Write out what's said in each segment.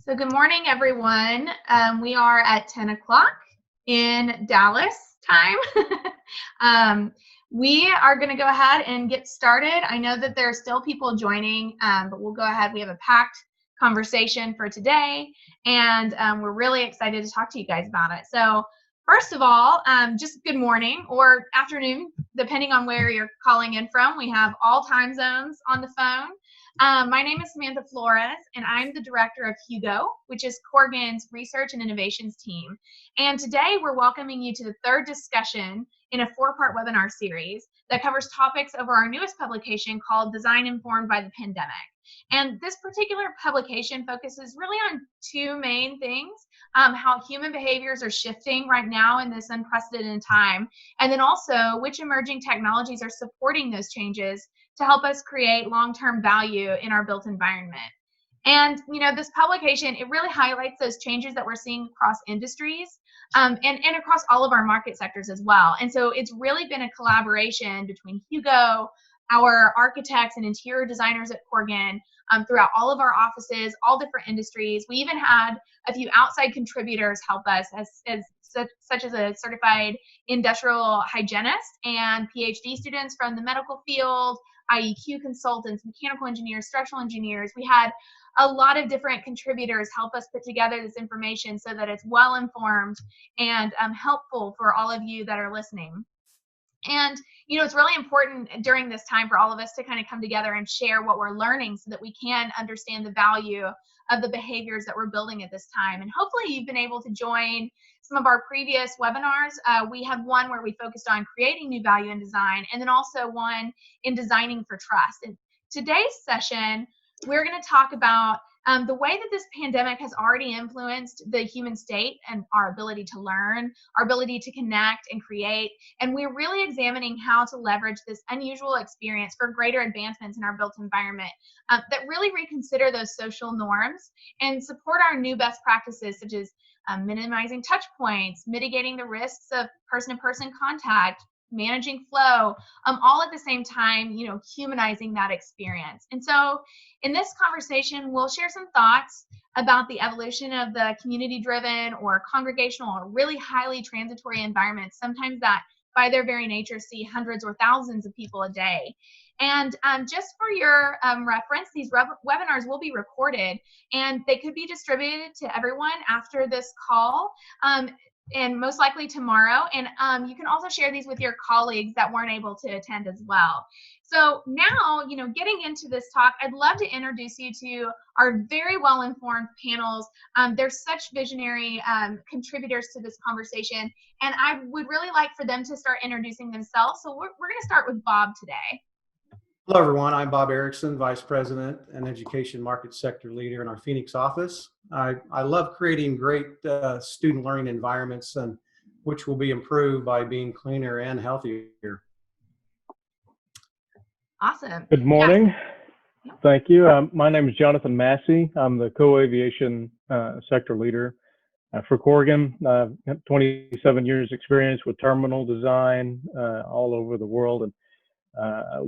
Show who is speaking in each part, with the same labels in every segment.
Speaker 1: So good morning, everyone. We are at 10 o'clock in Dallas time. We are going to go ahead and get started. I know that there are still people joining, but we'll go ahead. We have a packed conversation for today, and we're really excited to talk to you guys about it. So first of all, just good morning or afternoon, depending on where you're calling in from. We have all time zones on the phone. My name is Samantha Flores, and I'm the director of HUGO, which is Corgan's Research and Innovations team. And today we're welcoming you to the third discussion in a four-part webinar series that covers topics over our newest publication called Design Informed by the Pandemic. And this particular publication focuses really on two main things: how human behaviors are shifting right now in this unprecedented time, and then also which emerging technologies are supporting those changes to help us create long-term value in our built environment. And this publication, it really highlights those changes that we're seeing across industries and across all of our market sectors as well. And so it's really been a collaboration between HUGO, our architects and interior designers at Corgan, throughout all of our offices, all different industries. We even had a few outside contributors help us, such as a certified industrial hygienist and PhD students from the medical field, IEQ consultants, mechanical engineers, structural engineers. We had a lot of different contributors help us put together this information so that it's well informed and helpful for all of you that are listening. And it's really important during this time for all of us to kind of come together and share what we're learning so that we can understand the value of the behaviors that we're building at this time. And hopefully you've been able to join some of our previous webinars. We had one where we focused on creating new value in design, and then also one in designing for trust. And today's session, we're going to talk about the way that this pandemic has already influenced the human state and our ability to learn, our ability to connect and create. And we're really examining how to leverage this unusual experience for greater advancements in our built environment that really reconsider those social norms and support our new best practices, such as minimizing touch points, mitigating the risks of person-to-person contact, managing flow, all at the same time, humanizing that experience. And so in this conversation, we'll share some thoughts about the evolution of the community-driven or congregational or really highly transitory environments, sometimes that by their very nature see hundreds or thousands of people a day. And just for your reference, these webinars will be recorded and they could be distributed to everyone after this call. And most likely tomorrow. And you can also share these with your colleagues that weren't able to attend as well. So now, getting into this talk, I'd love to introduce you to our very well-informed panels. They're such visionary contributors to this conversation, and I would really like for them to start introducing themselves. So we're going to start with Bob today.
Speaker 2: Hello, everyone. I'm Bob Erickson, Vice President and Education Market Sector Leader in our Phoenix office. I love creating great student learning environments, and which will be improved by being cleaner and healthier.
Speaker 1: Awesome.
Speaker 3: Good morning. Yeah. Thank you. My name is Jonathan Massey. I'm the co-aviation sector leader for Corgan. I have 27 years experience with terminal design all over the world. And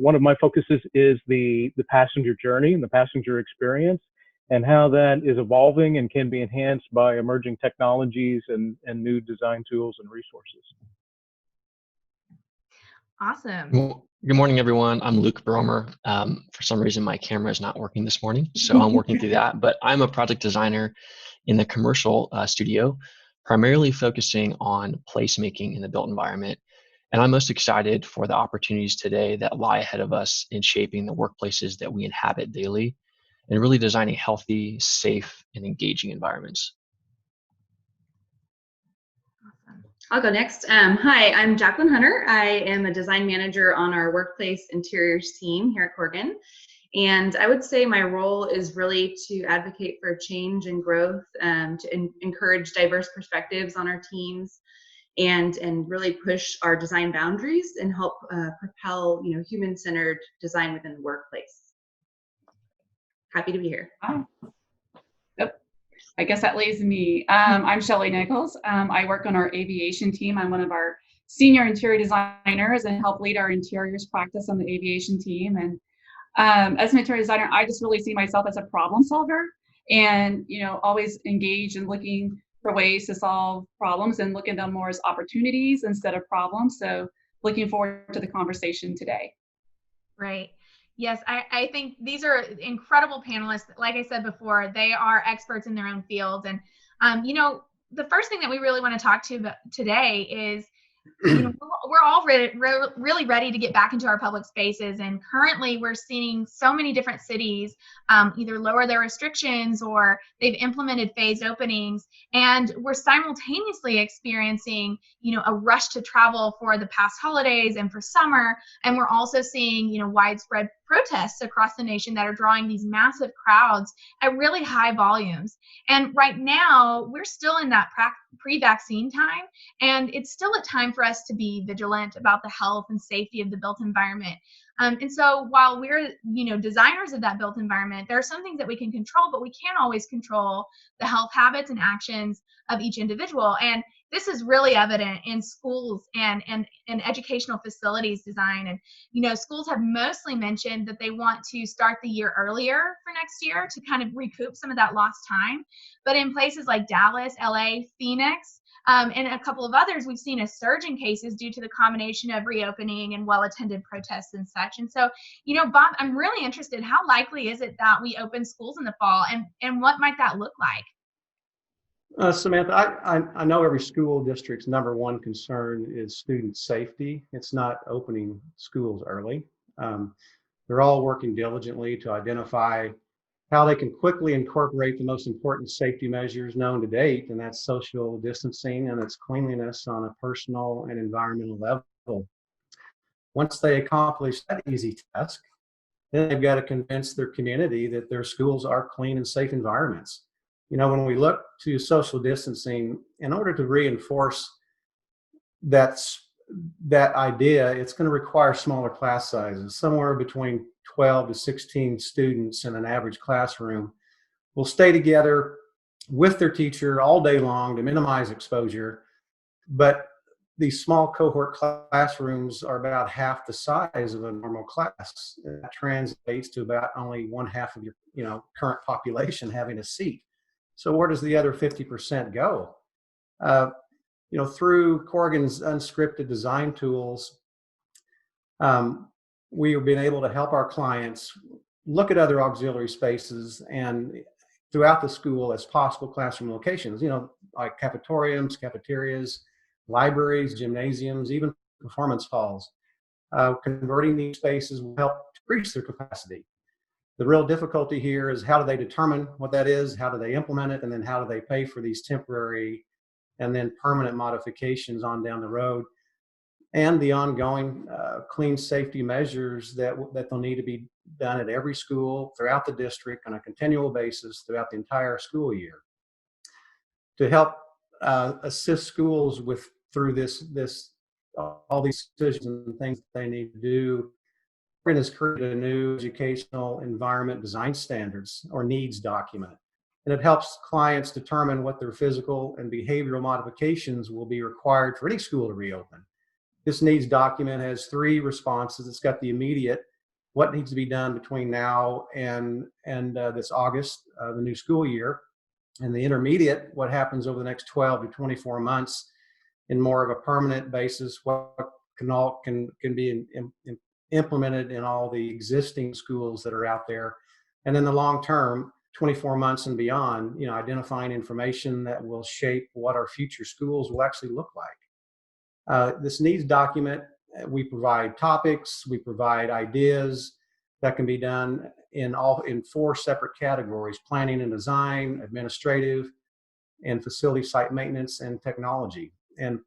Speaker 3: one of my focuses is the passenger journey and the passenger experience, and how that is evolving and can be enhanced by emerging technologies and new design tools and resources.
Speaker 1: Awesome.
Speaker 4: Well, good morning, everyone. I'm Luke Bromer. For some reason, my camera is not working this morning, so I'm working through that. But I'm a project designer in the commercial studio, primarily focusing on placemaking in the built environment. And I'm most excited for the opportunities today that lie ahead of us in shaping the workplaces that we inhabit daily and really designing healthy, safe, and engaging environments.
Speaker 5: Awesome. I'll go next. Hi, I'm Jacqueline Hunter. I am a design manager on our workplace interiors team here at Corgan. And I would say my role is really to advocate for change and growth, to encourage diverse perspectives on our teams, and really push our design boundaries and help propel human-centered design within the workplace. Happy to be here.
Speaker 6: Oh. Yep. I guess that leaves me. I'm Shelley Nichols. I work on our aviation team. I'm one of our senior interior designers and help lead our interiors practice on the aviation team. And as an interior designer, I just really see myself as a problem solver. and, always engaged in looking for ways to solve problems and look at them more as opportunities instead of problems. So looking forward to the conversation today.
Speaker 1: Right. Yes, I think these are incredible panelists. Like I said before, they are experts in their own fields. And, the first thing that we really want to talk to about today is, we're all really ready to get back into our public spaces. And currently we're seeing so many different cities either lower their restrictions or they've implemented phased openings. And we're simultaneously experiencing, a rush to travel for the past holidays and for summer. And we're also seeing, widespread protests across the nation that are drawing these massive crowds at really high volumes. And right now we're still in that pre-vaccine time. And it's still a time for us to be vigilant about the health and safety of the built environment. And so while we're, designers of that built environment, there are some things that we can control, but we can't always control the health habits and actions of each individual. And this is really evident in schools and educational facilities design. And, schools have mostly mentioned that they want to start the year earlier for next year to kind of recoup some of that lost time. But in places like Dallas, LA, Phoenix, and a couple of others, we've seen a surge in cases due to the combination of reopening and well-attended protests and such. And so, Bob, I'm really interested, how likely is it that we open schools in the fall, and what might that look like?
Speaker 2: Samantha, I know every school district's number one concern is student safety. It's not opening schools early. They're all working diligently to identify how they can quickly incorporate the most important safety measures known to date, and that's social distancing and it's cleanliness on a personal and environmental level. Once they accomplish that easy task, then they've got to convince their community that their schools are clean and safe environments. When we look to social distancing, in order to reinforce that idea, it's going to require smaller class sizes. Somewhere between 12 to 16 students in an average classroom will stay together with their teacher all day long to minimize exposure. But these small cohort classrooms are about half the size of a normal class. That translates to about only 1/2 of your current population having a seat. So where does the other 50% go? Through Corgan's unscripted design tools, we have been able to help our clients look at other auxiliary spaces and throughout the school as possible classroom locations, like cafetoriums, cafeterias, libraries, gymnasiums, even performance halls. Converting these spaces will help increase their capacity. The real difficulty here is how do they determine what that is, how do they implement it, and then how do they pay for these temporary and then permanent modifications on down the road, and the ongoing clean safety measures that they'll need to be done at every school throughout the district on a continual basis throughout the entire school year. To help assist schools through all these decisions and things that they need to do, Corgan has created a new educational environment design standards or needs document. And it helps clients determine what their physical and behavioral modifications will be required for any school to reopen. This needs document has 3 responses. It's got the immediate, what needs to be done between now and this August, the new school year. And the intermediate, what happens over the next 12 to 24 months in more of a permanent basis, what can be implemented in all the existing schools that are out there. And then the long term, 24 months and beyond, identifying information that will shape what our future schools will actually look like. This needs document, we provide topics, we provide ideas that can be done in 4 separate categories: planning and design, administrative, and facility site maintenance and technology. And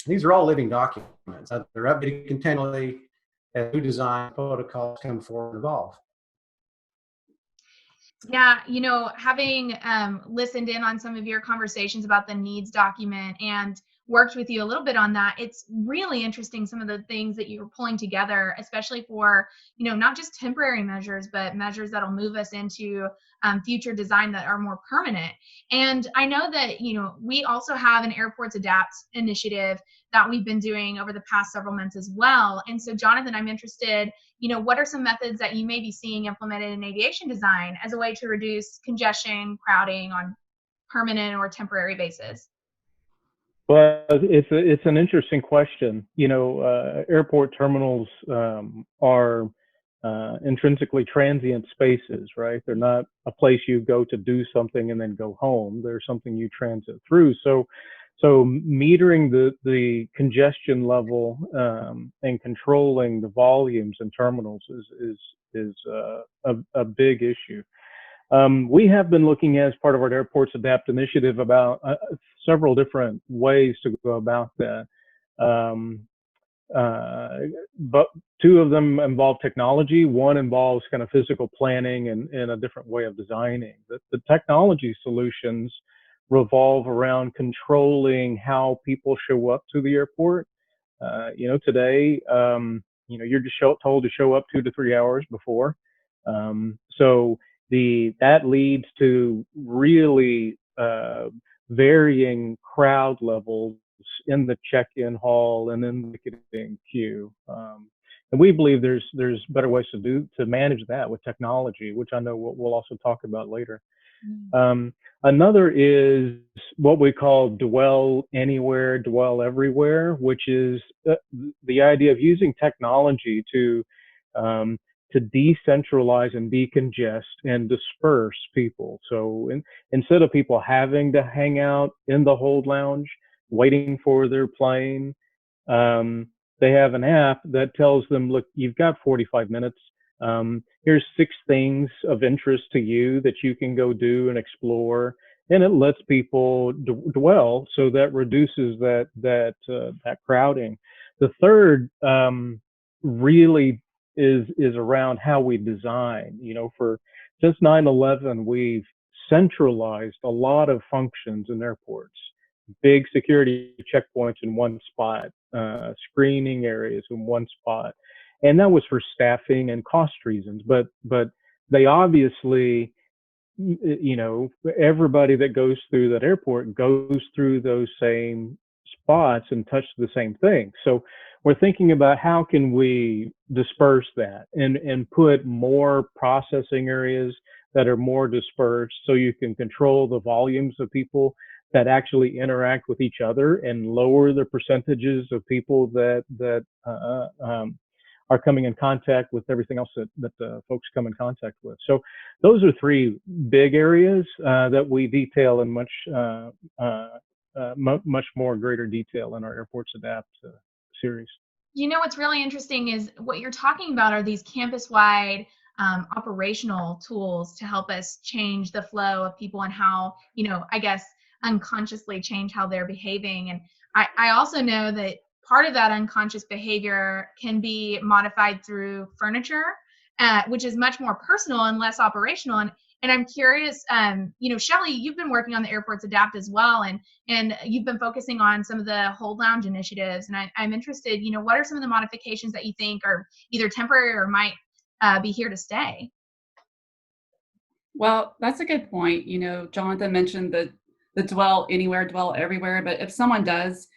Speaker 2: these are all living documents. They're updated continually as new design protocols come forward and evolve.
Speaker 1: Yeah, having listened in on some of your conversations about the needs document and worked with you a little bit on that, it's really interesting some of the things that you're pulling together, especially for, not just temporary measures, but measures that'll move us into future design that are more permanent. And I know that, we also have an Airports Adapt initiative that we've been doing over the past several months as well. And so, Jonathan, I'm interested, what are some methods that you may be seeing implemented in aviation design as a way to reduce congestion, crowding on permanent or temporary basis?
Speaker 3: Well, it's an interesting question. Airport terminals are intrinsically transient spaces, right? They're not a place you go to do something and then go home. They're something you transit through. So metering the congestion level and controlling the volumes in terminals is a big issue. We have been looking, as part of our Airports Adapt initiative, about several different ways to go about that. But two of them involve technology. One involves kind of physical planning and a different way of designing. The technology solutions revolve around controlling how people show up to the airport. Today, you're just told to show up 2 to 3 hours before. So that leads to really varying crowd levels in the check-in hall and in the ticketing queue. And we believe there's better ways to manage that with technology, which I know we'll also talk about later. Another is what we call dwell anywhere, dwell everywhere, which is the idea of using technology to decentralize and decongest and disperse people. So instead of people having to hang out in the hold lounge waiting for their plane, they have an app that tells them, look, you've got 45 minutes. Here's 6 things of interest to you that you can go do and explore. And it lets people dwell, so that reduces that crowding. The third really is around how we design. Since 9/11, we've centralized a lot of functions in airports. Big security checkpoints in one spot, screening areas in one spot. And that was for staffing and cost reasons, but they obviously, everybody that goes through that airport goes through those same spots and touch the same thing. So we're thinking about how can we disperse that and put more processing areas that are more dispersed, so you can control the volumes of people that actually interact with each other and lower the percentages of people that are coming in contact with everything else that folks come in contact with. So those are 3 big areas that we detail in much more greater detail in our Airports Adapt series.
Speaker 1: What's really interesting is what you're talking about are these campus-wide operational tools to help us change the flow of people and how, I guess, unconsciously change how they're behaving. And I also know that part of that unconscious behavior can be modified through furniture, which is much more personal and less operational. And I'm curious, Shelley, you've been working on the Airports Adapt as well, and you've been focusing on some of the hold lounge initiatives. And I'm interested, what are some of the modifications that you think are either temporary or might be here to stay?
Speaker 6: Well, that's a good point. Jonathan mentioned the dwell anywhere, dwell everywhere. But if someone does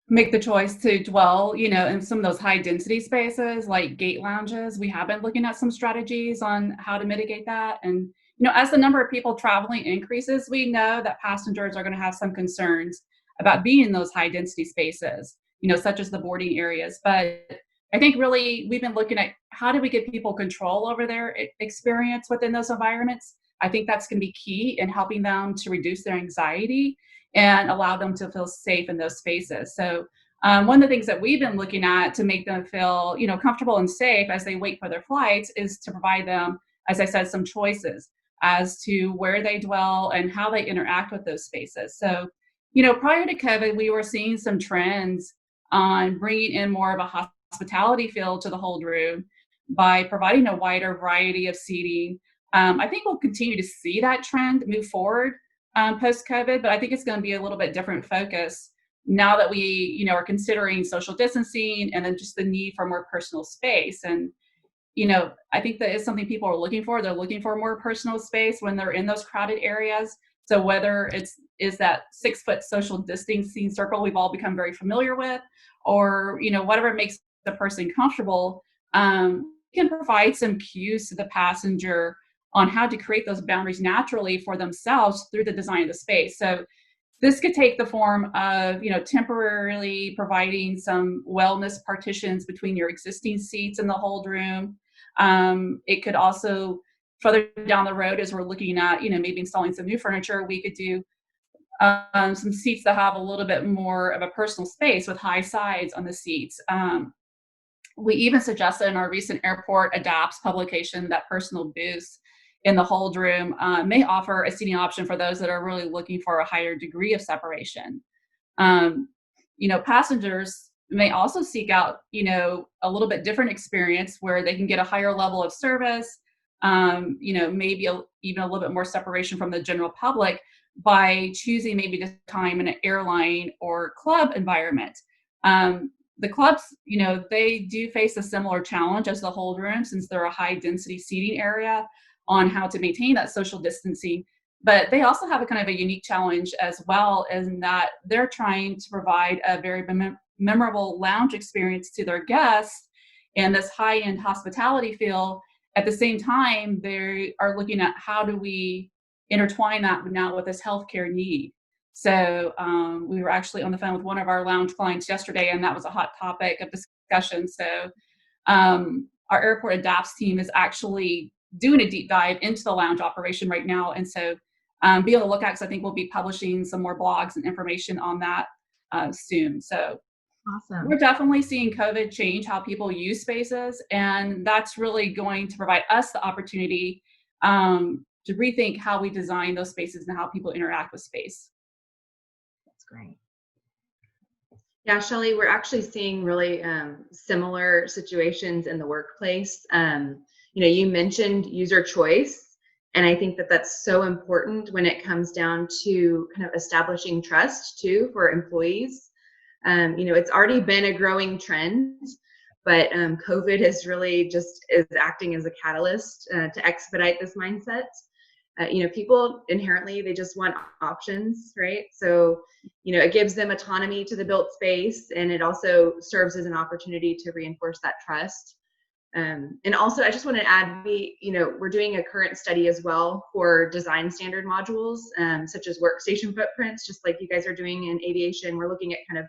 Speaker 6: make the choice to dwell, in some of those high density spaces like gate lounges, we have been looking at some strategies on how to mitigate that. And, as the number of people traveling increases, we know that passengers are going to have some concerns about being in those high density spaces, such as the boarding areas. But I think really we've been looking at how do we give people control over their experience within those environments. I think that's going to be key in helping them to reduce their anxiety and allow them to feel safe in those spaces. So one of the things that we've been looking at to make them feel, comfortable and safe as they wait for their flights is to provide them, as I said, some choices as to where they dwell and how they interact with those spaces. So, prior to COVID, we were seeing some trends on bringing in more of a hospitality feel to the hold room by providing a wider variety of seating. I think we'll continue to see that trend move forward post-COVID, but I think it's going to be a little bit different focus now that we, are considering social distancing and then just the need for more personal space. And, I think that is something people are looking for. They're looking for more personal space when they're in those crowded areas. So whether is that 6-foot social distancing circle we've all become very familiar with, or, whatever makes the person comfortable, can provide some cues to the passenger on how to create those boundaries naturally for themselves through the design of the space. So this could take the form of, temporarily providing some wellness partitions between your existing seats in the hold room. It could also, further down the road, as we're looking at, maybe installing some new furniture, we could do some seats that have a little bit more of a personal space with high sides on the seats. We even suggested in our recent Airport Adapts publication that personal booths in the hold room may offer a seating option for those that are really looking for a higher degree of separation. Passengers may also seek out, a little bit different experience where they can get a higher level of service, maybe even a little bit more separation from the general public by choosing maybe to time in an airline or club environment. The clubs, they do face a similar challenge as the hold room, since they're a high density seating area, on how to maintain that social distancing. But they also have a kind of a unique challenge as well, in that they're trying to provide a very memorable lounge experience to their guests and this high-end hospitality feel. At the same time, they are looking at how do we intertwine that now with this healthcare need. So we were actually on the phone with one of our lounge clients yesterday, and that was a hot topic of discussion. So our Airport Adapts team is actually doing a deep dive into the lounge operation right now. And so be on the lookout, because I think we'll be publishing some more blogs and information on that soon. So
Speaker 1: awesome.
Speaker 6: We're definitely seeing COVID change how people use spaces. And that's really going to provide us the opportunity to rethink how we design those spaces and how people interact with space.
Speaker 1: That's great.
Speaker 5: Yeah, Shelley, we're actually seeing really similar situations in the workplace. You mentioned user choice, and I think that that's so important when it comes down to kind of establishing trust too for employees. It's already been a growing trend, but COVID is really is acting as a catalyst to expedite this mindset. People inherently, they just want options, right? So, it gives them autonomy to the built space, and it also serves as an opportunity to reinforce that trust. And also, I just want to add, we're doing a current study as well for design standard modules, such as workstation footprints, just like you guys are doing in aviation. We're looking at kind of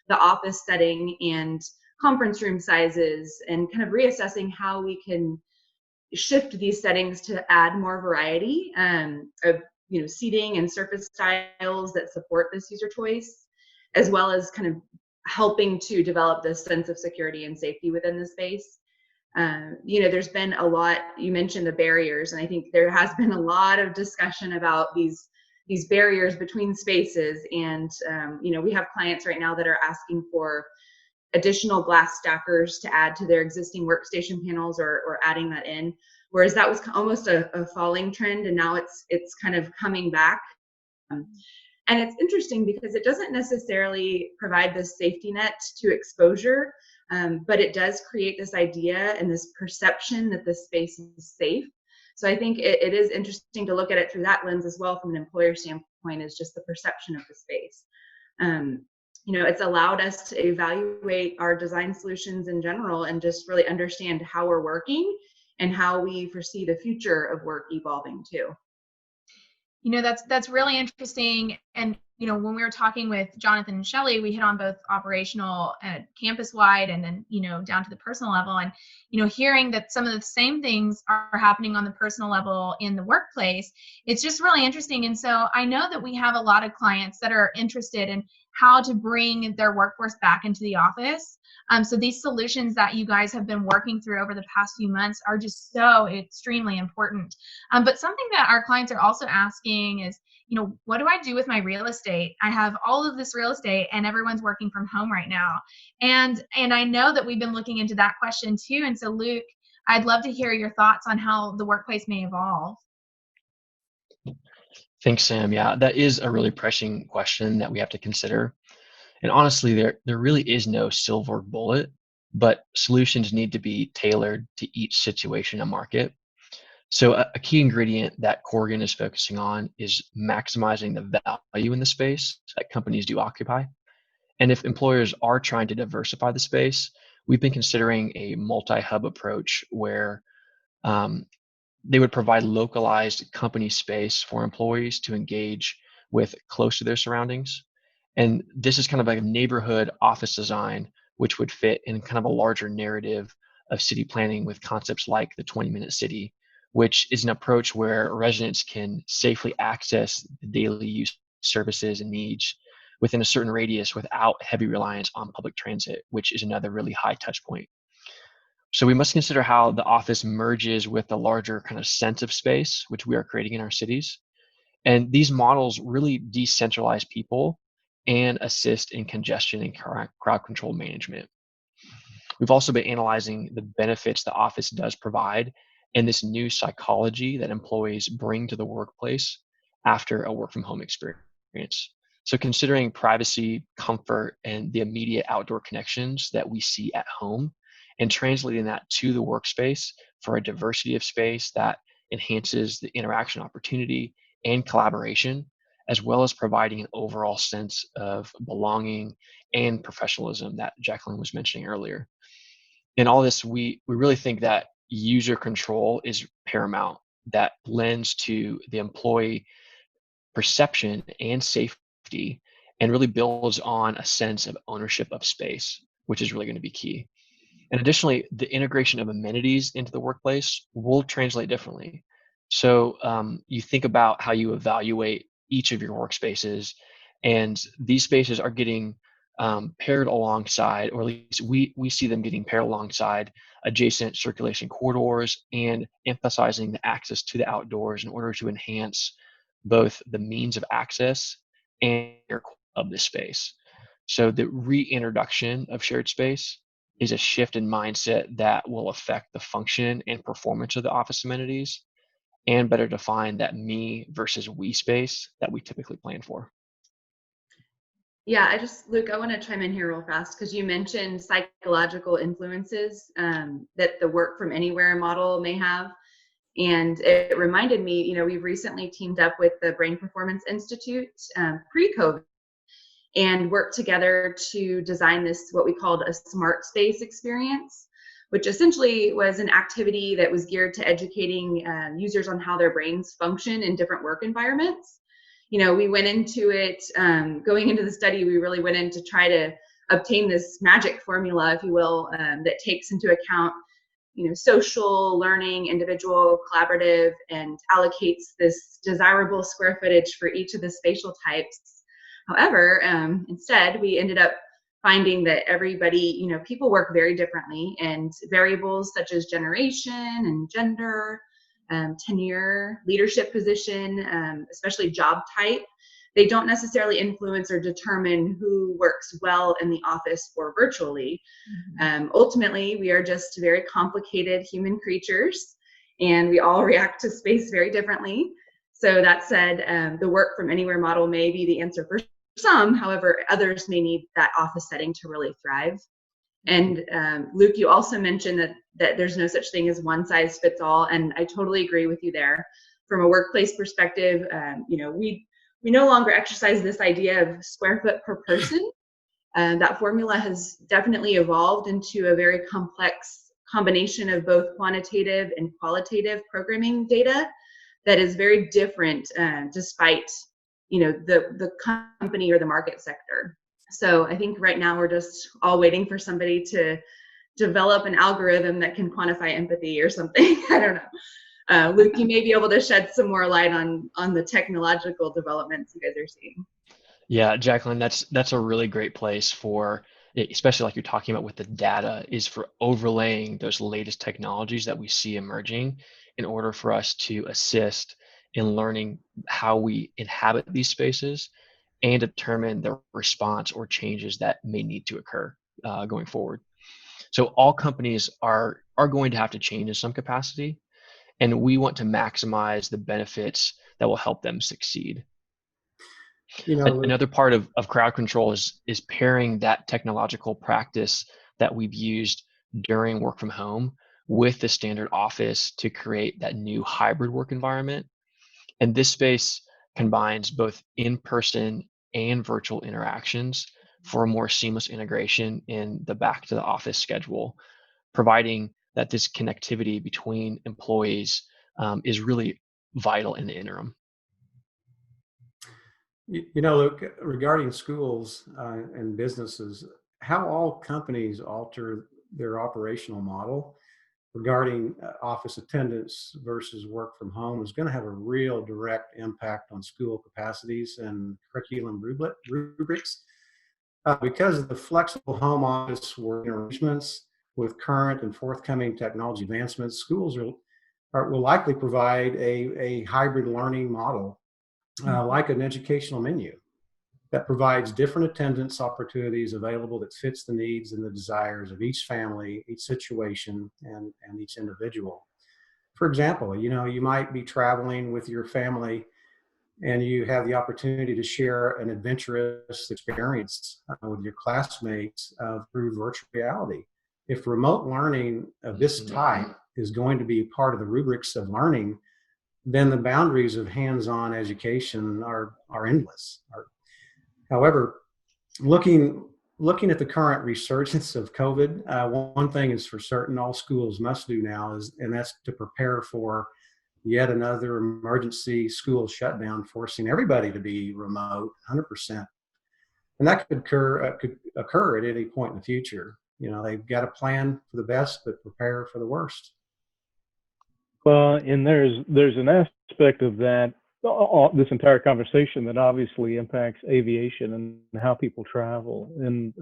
Speaker 5: the office setting and conference room sizes, and kind of reassessing how we can shift these settings to add more variety of seating and surface styles that support this user choice, as well as kind of helping to develop this sense of security and safety within the space. There's been a lot, you mentioned the barriers, and I think there has been a lot of discussion about these barriers between spaces. And we have clients right now that are asking for additional glass stackers to add to their existing workstation panels, or adding that in, whereas that was almost a falling trend, and now it's kind of coming back. And it's interesting because it doesn't necessarily provide this safety net to exposure, but it does create this idea and this perception that the space is safe. So I think it is interesting to look at it through that lens as well, from an employer standpoint, is just the perception of the space. It's allowed us to evaluate our design solutions in general, and just really understand how we're working and how we foresee the future of work evolving too.
Speaker 1: That's really interesting. And when we were talking with Jonathan and Shelley, we hit on both operational and campus wide, and then down to the personal level. And hearing that some of the same things are happening on the personal level in the workplace, it's just really interesting. And so I know that we have a lot of clients that are interested in how to bring their workforce back into the office. So these solutions that you guys have been working through over the past few months are just so extremely important. But something that our clients are also asking is, what do I do with my real estate? I have all of this real estate, and everyone's working from home right now. And I know that we've been looking into that question too. And so Luke, I'd love to hear your thoughts on how the workplace may evolve.
Speaker 4: Thanks, Sam. Yeah, that is a really pressing question that we have to consider. And honestly, there really is no silver bullet, but solutions need to be tailored to each situation and market. So a key ingredient that Corgan is focusing on is maximizing the value in the space that companies do occupy. And if employers are trying to diversify the space, we've been considering a multi-hub approach where they would provide localized company space for employees to engage with close to their surroundings. And this is kind of like a neighborhood office design, which would fit in kind of a larger narrative of city planning with concepts like the 20-minute city, which is an approach where residents can safely access the daily use services and needs within a certain radius without heavy reliance on public transit, which is another really high touch point. So we must consider how the office merges with the larger kind of sense of space, which we are creating in our cities. And these models really decentralize people and assist in congestion and crowd control management. We've also been analyzing the benefits the office does provide and this new psychology that employees bring to the workplace after a work from home experience. So considering privacy, comfort, and the immediate outdoor connections that we see at home, and translating that to the workspace for a diversity of space that enhances the interaction opportunity and collaboration, as well as providing an overall sense of belonging and professionalism that Jacqueline was mentioning earlier. In all this, we really think that user control is paramount, that lends to the employee perception and safety, and really builds on a sense of ownership of space, which is really going to be key. And additionally, the integration of amenities into the workplace will translate differently. So you think about how you evaluate each of your workspaces, and these spaces are getting paired alongside, or at least we see them getting paired alongside adjacent circulation corridors and emphasizing the access to the outdoors in order to enhance both the means of access and of the space. So the reintroduction of shared space is a shift in mindset that will affect the function and performance of the office amenities and better define that me versus we space that we typically plan for.
Speaker 5: Yeah, Luke, I want to chime in here real fast because you mentioned psychological influences that the work from anywhere model may have. And it reminded me, we've recently teamed up with the Brain Performance Institute pre-COVID and worked together to design this, what we called a smart space experience, which essentially was an activity that was geared to educating users on how their brains function in different work environments. We went into it, going into the study, we really went in to try to obtain this magic formula, if you will, that takes into account, social, learning, individual, collaborative, and allocates this desirable square footage for each of the spatial types. However, instead, we ended up finding that everybody, people work very differently, and variables such as generation and gender, tenure, leadership position, especially job type, they don't necessarily influence or determine who works well in the office or virtually. Ultimately, we are just very complicated human creatures, and we all react to space very differently. So that said, the work from anywhere model may be the answer for some. However, others may need that office setting to really thrive. And Luke, you also mentioned that there's no such thing as one size fits all, and I totally agree with you there. From a workplace perspective, we no longer exercise this idea of square foot per person. That formula has definitely evolved into a very complex combination of both quantitative and qualitative programming data that is very different despite the company or the market sector. So I think right now we're just all waiting for somebody to develop an algorithm that can quantify empathy or something. I don't know. Luke, you may be able to shed some more light on the technological developments you guys are seeing.
Speaker 4: Yeah, Jacqueline, that's a really great place for, especially like you're talking about with the data, is for overlaying those latest technologies that we see emerging in order for us to assist in learning how we inhabit these spaces and determine the response or changes that may need to occur going forward. So all companies are going to have to change in some capacity, and we want to maximize the benefits that will help them succeed. Another part of crowd control is pairing that technological practice that we've used during work from home with the standard office to create that new hybrid work environment. And this space combines both in-person and virtual interactions for a more seamless integration in the back to the office schedule, providing that this connectivity between employees is really vital in the interim.
Speaker 2: Look, regarding schools and businesses, how all companies alter their operational model regarding office attendance versus work from home is going to have a real direct impact on school capacities and curriculum rubrics. Because of the flexible home office work arrangements with current and forthcoming technology advancements, schools will likely provide a hybrid learning model, like an educational menu that provides different attendance opportunities available that fits the needs and the desires of each family, each situation, and each individual. For example, you might be traveling with your family and you have the opportunity to share an adventurous experience with your classmates through virtual reality. If remote learning of this type is going to be part of the rubrics of learning, then the boundaries of hands-on education are endless. However, looking at the current resurgence of COVID, one thing is for certain: all schools must do now and that's to prepare for yet another emergency school shutdown, forcing everybody to be remote 100%. And that could occur at any point in the future. They've got to plan for the best, but prepare for the worst.
Speaker 3: Well, and there's an aspect of that, this entire conversation, that obviously impacts aviation and how people travel. And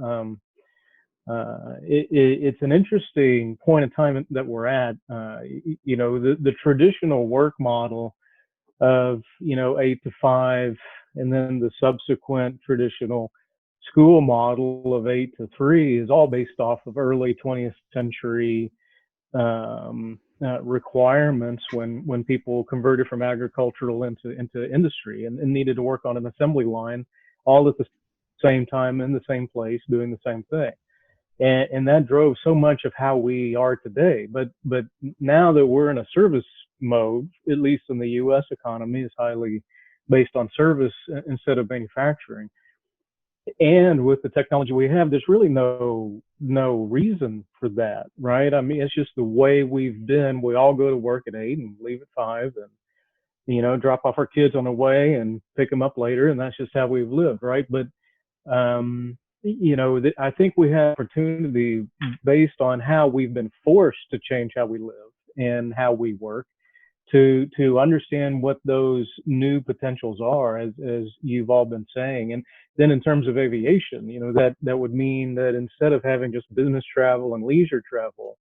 Speaker 3: it's an interesting point in time that we're at. The traditional work model of 8 to 5, and then the subsequent traditional school model of 8 to 3 is all based off of early 20th century requirements when people converted from agricultural into industry and needed to work on an assembly line all at the same time in the same place doing the same thing. And that drove so much of how we are today. But now that we're in a service mode, at least in the U.S. economy, is highly based on service instead of manufacturing. And with the technology we have, there's really no reason for that, right? I mean, it's just the way we've been. We all go to work at 8 and leave at 5, and drop off our kids on the way and pick them up later, and that's just how we've lived, right? But I think we have opportunity based on how we've been forced to change how we live and how we work to understand what those new potentials are, as you've all been saying. And then in terms of aviation, that would mean that instead of having just business travel and leisure travel,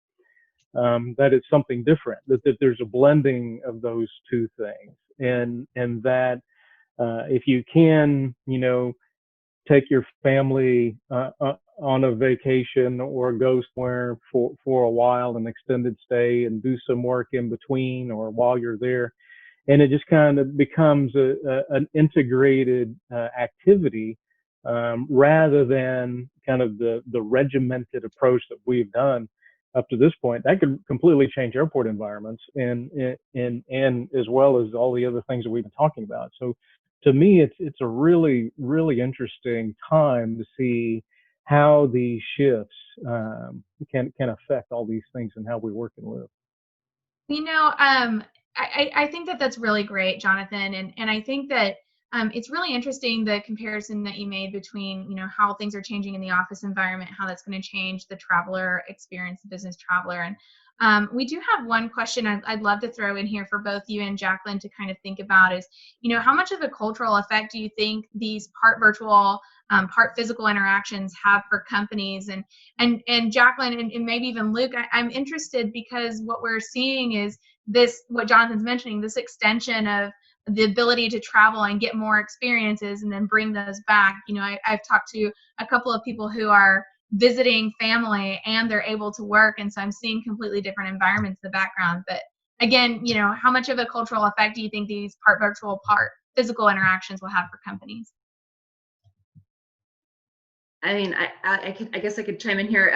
Speaker 3: that it's something different, that there's a blending of those two things. And that if you can, take your family on a vacation or go somewhere for a while, an extended stay, and do some work in between or while you're there. And it just kind of becomes an integrated activity rather than kind of the regimented approach that we've done up to this point. That could completely change airport environments and as well as all the other things that we've been talking about. So to me, it's a really, really interesting time to see how these shifts can affect all these things and how we work and live.
Speaker 1: I think that's really great, Jonathan, and I think that it's really interesting, the comparison that you made between how things are changing in the office environment, how that's going to change the traveler experience, the business traveler. And we do have one question I'd love to throw in here for both you and Jacqueline to kind of think about is, how much of a cultural effect do you think these part virtual, part physical interactions have for companies? And Jacqueline and maybe even Luke, I'm interested because what we're seeing is this, what Jonathan's mentioning, this extension of the ability to travel and get more experiences and then bring those back. I've talked to a couple of people who are visiting family and they're able to work, and so I'm seeing completely different environments in the background. But again, how much of a cultural effect do you think these part virtual, part physical interactions will have for companies?
Speaker 5: I mean, I guess I could chime in here.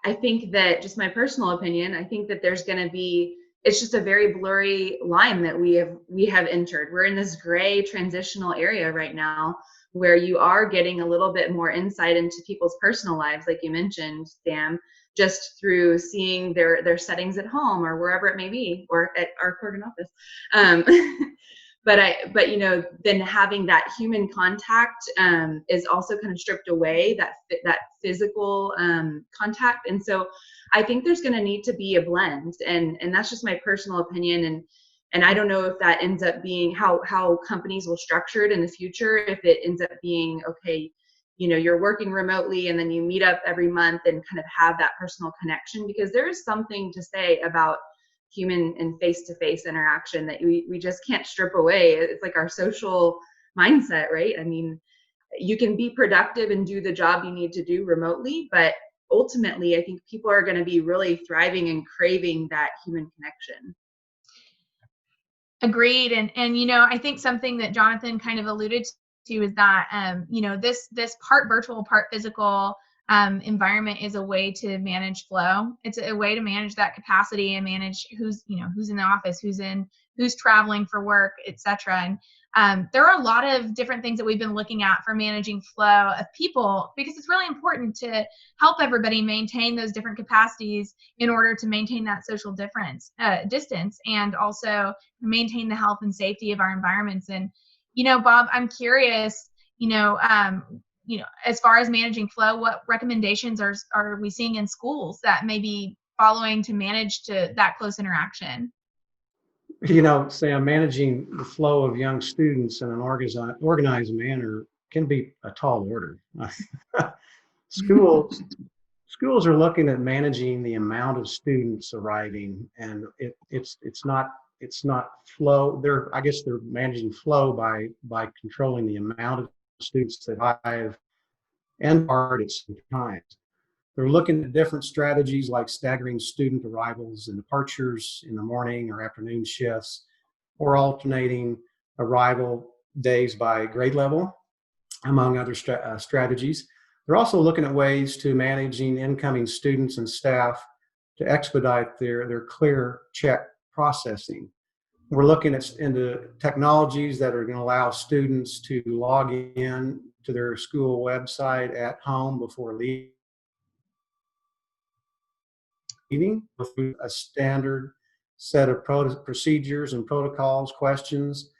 Speaker 5: I think that, just my personal opinion, I think that there's going to be it's just a very blurry line that we have entered. We're in this gray transitional area right now where you are getting a little bit more insight into people's personal lives, like you mentioned, Sam, just through seeing their settings at home or wherever it may be, or at our Corgan office. But you know, then having that human contact is also kind of stripped away, that physical contact. And so I think there's going to need to be a blend, and that's just my personal opinion. And I don't know if that ends up being how companies will structure it in the future. If it ends up being, okay, you know, you're working remotely and then you meet up every month and kind of have that personal connection, because there is something to say about human and face-to-face interaction that we just can't strip away. It's like our social mindset, right? I mean, you can be productive and do the job you need to do remotely, but ultimately I think people are going to be really thriving and craving that human connection.
Speaker 1: Agreed. And you know, I think something that Jonathan kind of alluded to is that you know, this part virtual, part physical environment is a way to manage flow. It's a way to manage that capacity and manage who's in the office, who's traveling for work, etc. And there are a lot of different things that we've been looking at for managing flow of people, because it's really important to help everybody maintain those different capacities in order to maintain that social distance, and also maintain the health and safety of our environments. And you know, Bob, I'm curious, as far as managing flow, what recommendations are we seeing in schools that may be following to manage to that close interaction?
Speaker 2: You know, Sam, managing the flow of young students in an organized manner can be a tall order. Schools are looking at managing the amount of students arriving, and it's not flow. I guess they're managing flow by controlling the amount of students that arrive and depart at some times. They're looking at different strategies like staggering student arrivals and departures in the morning or afternoon shifts, or alternating arrival days by grade level, among other strategies. They're also looking at ways to managing incoming students and staff to expedite their clear check processing. We're looking into technologies that are going to allow students to log in to their school website at home before leaving with a standard set of procedures and protocols, questions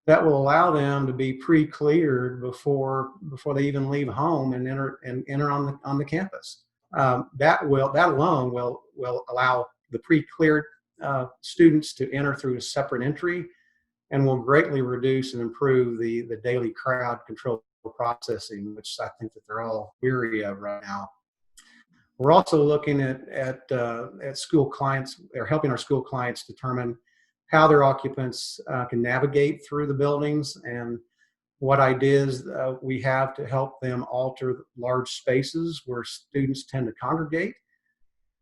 Speaker 2: that will allow them to be pre-cleared before they even leave home and enter on the campus. That alone will allow the pre-cleared students to enter through a separate entry, and will greatly reduce and improve the daily crowd control processing, which I think that they're all weary of right now. We're also looking at school clients, or helping our school clients determine how their occupants can navigate through the buildings, and what ideas we have to help them alter large spaces where students tend to congregate.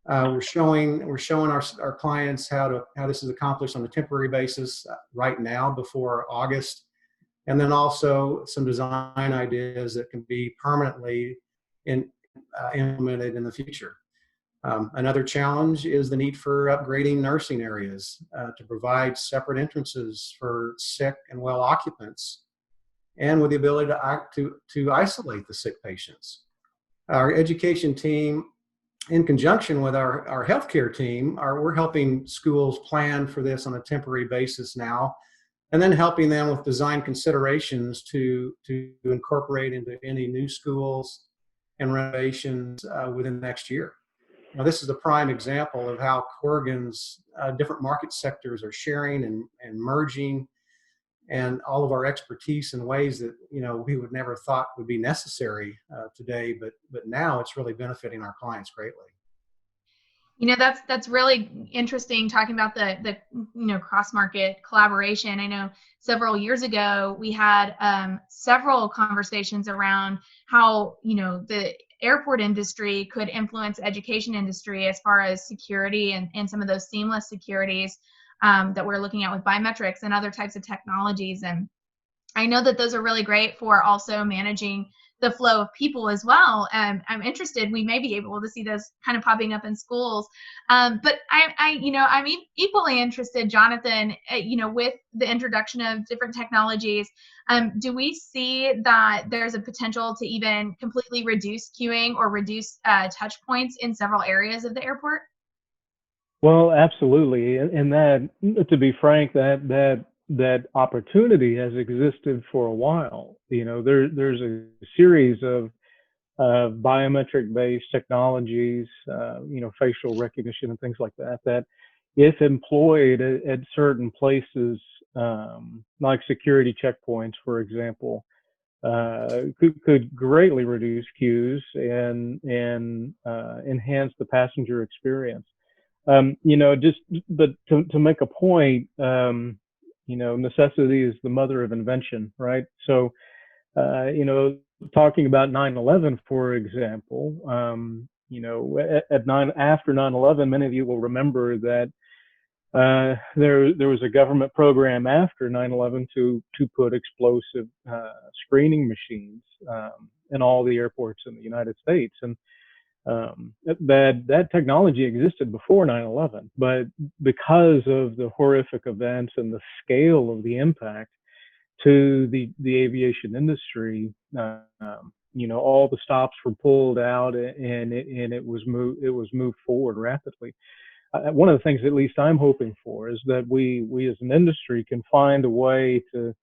Speaker 2: We're showing our clients how this is accomplished on a temporary basis right now before August, and then also some design ideas that can be permanently implemented in the future. Another challenge is the need for upgrading nursing areas to provide separate entrances for sick and well occupants, and with the ability to isolate the sick patients. Our education team, in conjunction with our healthcare team, we're helping schools plan for this on a temporary basis now, and then helping them with design considerations to incorporate into any new schools and renovations within the next year. Now, this is a prime example of how Corgan's different market sectors are sharing and merging, and all of our expertise in ways that we would never thought would be necessary today, but now it's really benefiting our clients greatly.
Speaker 1: That's really interesting, talking about the cross-market collaboration. I know several years ago we had several conversations around how the airport industry could influence education industry as far as security and some of those seamless securities that we're looking at with biometrics and other types of technologies. And I know that those are really great for also managing the flow of people as well. I'm interested. We may be able to see those kind of popping up in schools. But I'm equally interested, Jonathan, with the introduction of different technologies. Do we see that there's a potential to even completely reduce queuing or reduce touch points in several areas of the airport?
Speaker 3: Well, absolutely. And that, to be frank, that opportunity has existed for a while. There's a series of biometric-based technologies, facial recognition and things like that, that if employed at certain places, like security checkpoints, for example, could greatly reduce queues and enhance the passenger experience. But to make a point, necessity is the mother of invention, right? So, talking about 9/11, for example, after 9/11, many of you will remember that there was a government program after 9/11 to put explosive screening machines in all the airports in the United States, and that technology existed before 9/11, but because of the horrific events and the scale of the impact to the aviation industry, all the stops were pulled out, and it was moved forward rapidly. One of the things, at least I'm hoping for, is that we as an industry can find a way to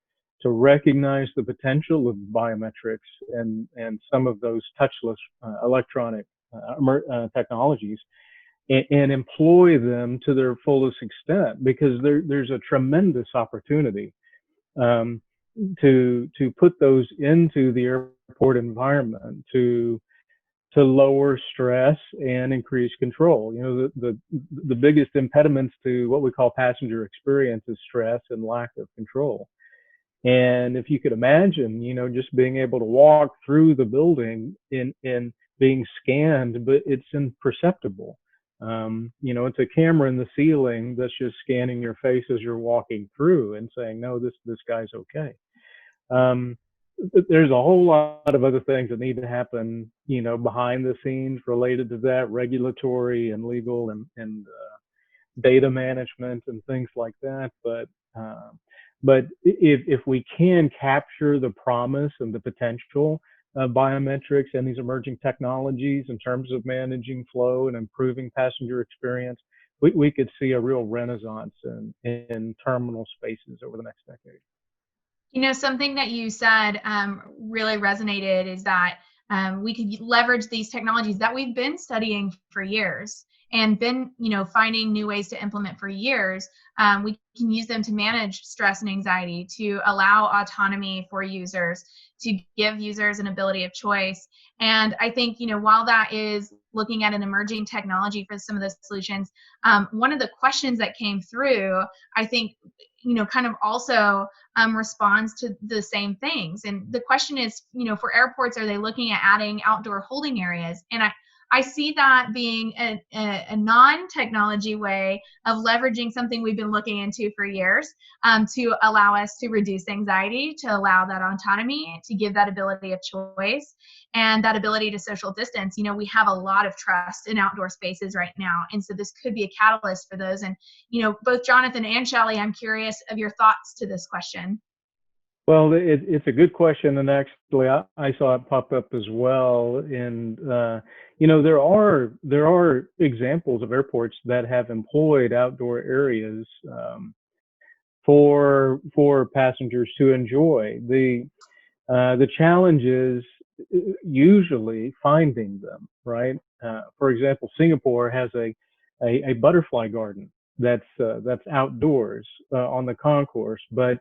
Speaker 3: recognize the potential of biometrics and some of those touchless electronic technologies and employ them to their fullest extent, because there's a tremendous opportunity to put those into the airport environment to lower stress and increase control. The biggest impediments to what we call passenger experience is stress and lack of control. And if you could imagine, just being able to walk through the building in being scanned, but it's imperceptible. It's a camera in the ceiling that's just scanning your face as you're walking through and saying, no, this guy's okay. There's a whole lot of other things that need to happen, behind the scenes related to that, regulatory and legal and data management and things like that. But if we can capture the promise and the potential of biometrics and these emerging technologies in terms of managing flow and improving passenger experience, we could see a real renaissance in terminal spaces over the next decade.
Speaker 1: Something that you said really resonated is that we could leverage these technologies that we've been studying for years and been, finding new ways to implement for years. We can use them to manage stress and anxiety, to allow autonomy for users, to give users an ability of choice. And I think, while that is looking at an emerging technology for some of those solutions, one of the questions that came through, I think, kind of also responds to the same things. And the question is, for airports, are they looking at adding outdoor holding areas? And I see that being a non-technology way of leveraging something we've been looking into for years to allow us to reduce anxiety, to allow that autonomy, to give that ability of choice and that ability to social distance. We have a lot of trust in outdoor spaces right now. And so this could be a catalyst for those. And, both Jonathan and Shelley, I'm curious of your thoughts to this question.
Speaker 3: Well, it's a good question, and actually, I saw it pop up as well. And there are examples of airports that have employed outdoor areas for passengers to enjoy. The challenge is usually finding them, right? For example, Singapore has a butterfly garden that's outdoors on the concourse, but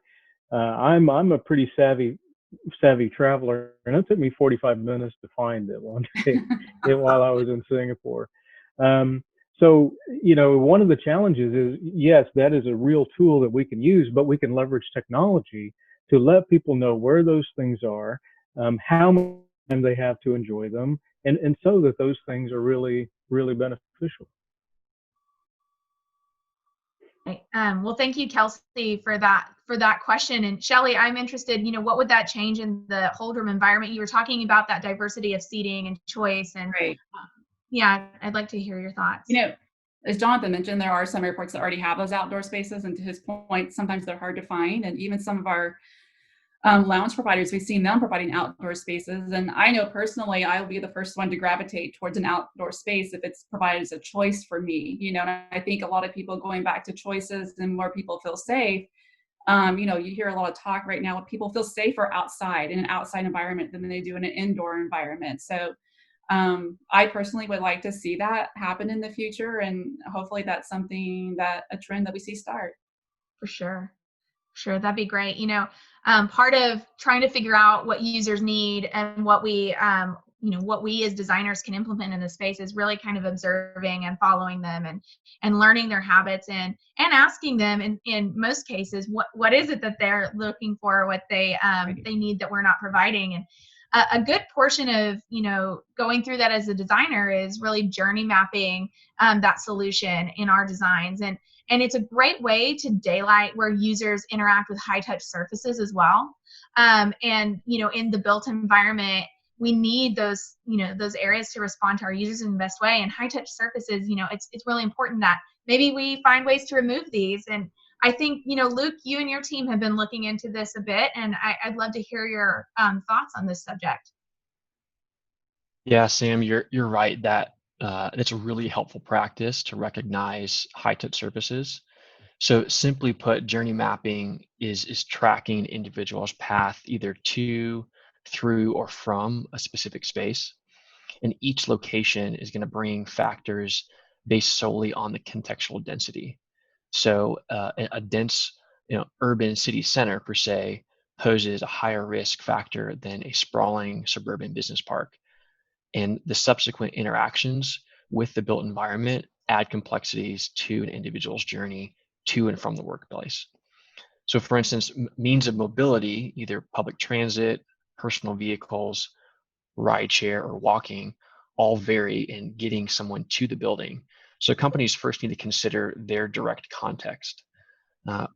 Speaker 3: I'm a pretty savvy traveler, and it took me 45 minutes to find it one day while I was in Singapore. So, one of the challenges is, yes, that is a real tool that we can use, but we can leverage technology to let people know where those things are, how much time they have to enjoy them, and so that those things are really, really beneficial.
Speaker 1: Okay. Well, thank you, Kelsey, for that question. And Shelley, I'm interested, what would that change in the hold room environment? You were talking about that diversity of seating and choice, and
Speaker 6: Right.
Speaker 1: yeah, I'd like to hear your thoughts.
Speaker 6: As Jonathan mentioned, there are some airports that already have those outdoor spaces, and to his point, sometimes they're hard to find. And even some of our lounge providers, we've seen them providing outdoor spaces. And I know personally, I'll be the first one to gravitate towards an outdoor space if it's provided as a choice for me. And I think a lot of people going back to choices and more people feel safe. You hear a lot of talk right now. People feel safer outside in an outside environment than they do in an indoor environment. So I personally would like to see that happen in the future, and hopefully that's a trend that we see start.
Speaker 1: For sure. Sure, that'd be great. Part of trying to figure out what users need and what we as designers can implement in the space is really kind of observing and following them and learning their habits and asking them in most cases what is it that they're looking for, what they need that we're not providing. And a good portion of going through that as a designer is really journey mapping that solution in our designs. And it's a great way to daylight where users interact with high touch surfaces as well. And, in the built environment, we need those areas to respond to our users in the best way. And high touch surfaces, it's really important that maybe we find ways to remove these. And I think, Luke, you and your team have been looking into this a bit, and I'd love to hear your thoughts on this subject.
Speaker 4: Yeah, Sam, you're right that it's a really helpful practice to recognize high-touch surfaces. So simply put, journey mapping is tracking an individual's path either to, through, or from a specific space. And each location is going to bring factors based solely on the contextual density. So a dense, urban city center per se poses a higher risk factor than a sprawling suburban business park. And the subsequent interactions with the built environment add complexities to an individual's journey to and from the workplace. So for instance, means of mobility, either public transit, personal vehicles, rideshare, or walking, all vary in getting someone to the building. So companies first need to consider their direct context.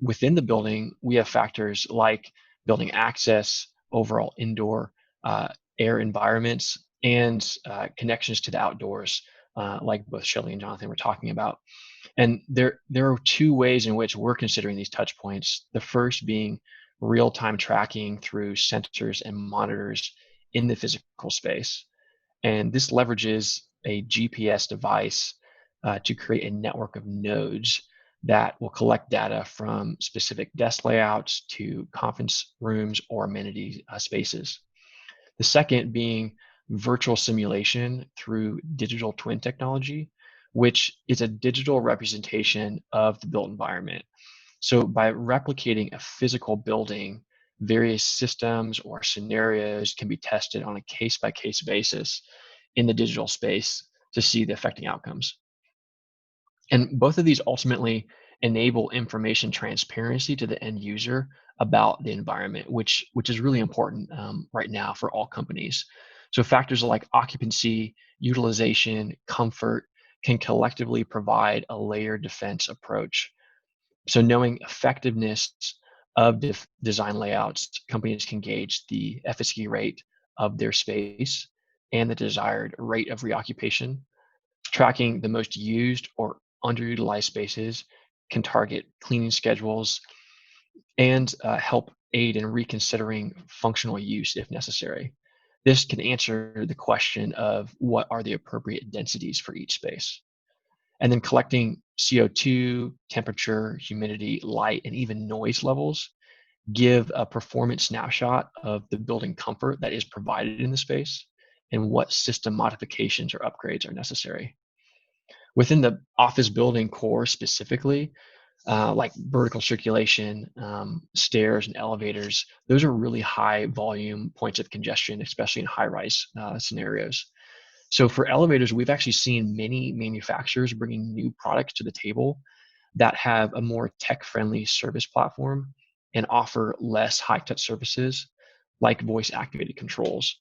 Speaker 4: Within the building, we have factors like building access, overall indoor air environments, and connections to the outdoors, like both Shelley and Jonathan were talking about. And there are two ways in which we're considering these touch points. The first being real-time tracking through sensors and monitors in the physical space. And this leverages a GPS device to create a network of nodes that will collect data from specific desk layouts to conference rooms or amenity spaces. The second being virtual simulation through digital twin technology, which is a digital representation of the built environment. So by replicating a physical building, various systems or scenarios can be tested on a case-by-case basis in the digital space to see the affecting outcomes. And both of these ultimately enable information transparency to the end user about the environment, which is really important right now for all companies. So factors like occupancy, utilization, comfort can collectively provide a layered defense approach. So knowing effectiveness of design layouts, companies can gauge the efficacy rate of their space and the desired rate of reoccupation. Tracking the most used or underutilized spaces can target cleaning schedules and help aid in reconsidering functional use if necessary. This can answer the question of what are the appropriate densities for each space. And then collecting CO2, temperature, humidity, light, and even noise levels give a performance snapshot of the building comfort that is provided in the space and what system modifications or upgrades are necessary. Within the office building core specifically, like vertical circulation, stairs and elevators, those are really high volume points of congestion, especially in high-rise scenarios. So for elevators, we've actually seen many manufacturers bringing new products to the table that have a more tech-friendly service platform and offer less high-touch services like voice-activated controls.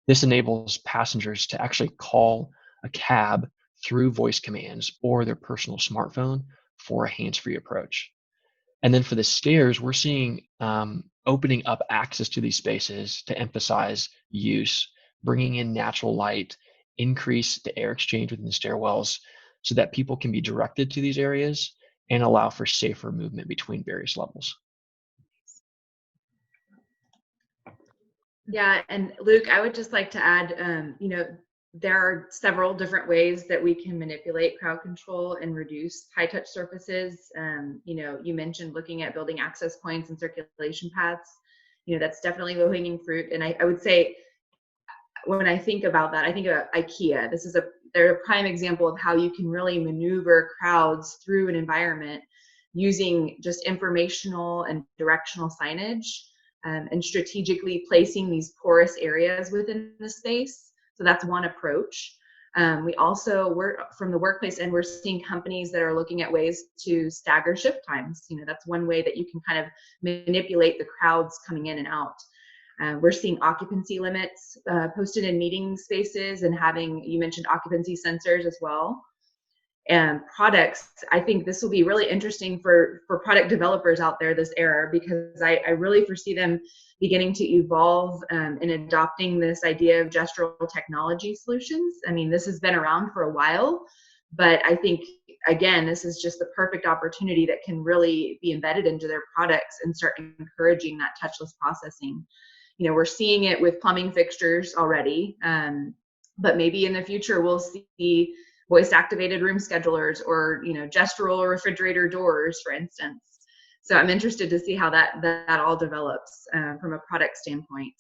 Speaker 4: This enables passengers to actually call a cab through voice commands or their personal smartphone for a hands-free approach. And then for the stairs, we're seeing opening up access to these spaces to emphasize use, bringing in natural light, increase the air exchange within the stairwells so that people can be directed to these areas and allow for safer movement between various levels.
Speaker 5: Yeah, and Luke, I would just like to add, you know, there are several different ways that we can manipulate crowd control and reduce high touch surfaces. You know, you mentioned looking at building access points and circulation paths. You know, that's definitely low hanging fruit. And I would say, when I think about that, I think of IKEA. They're a prime example of how you can really maneuver crowds through an environment using just informational and directional signage, and strategically placing these porous areas within the space. So that's one approach. We also, from the workplace end, we're seeing companies that are looking at ways to stagger shift times. You know, that's one way that you can kind of manipulate the crowds coming in and out. We're seeing occupancy limits posted in meeting spaces, and having, you mentioned occupancy sensors as well. And products, I think this will be really interesting for product developers out there this era, because I really foresee them beginning to evolve in adopting this idea of gestural technology solutions. I mean, this has been around for a while, but I think, again, this is just the perfect opportunity that can really be embedded into their products and start encouraging that touchless processing. You know, we're seeing it with plumbing fixtures already, but maybe in the future we'll see voice activated room schedulers, or, you know, gestural refrigerator doors, for instance. So I'm interested to see how that all develops from a product standpoint.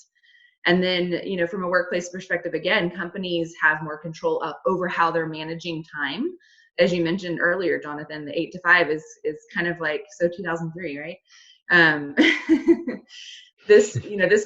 Speaker 5: And then, you know, from a workplace perspective, again, companies have more control over how they're managing time. As you mentioned earlier, Jonathan, the 8 to 5 is kind of like so 2003, right? This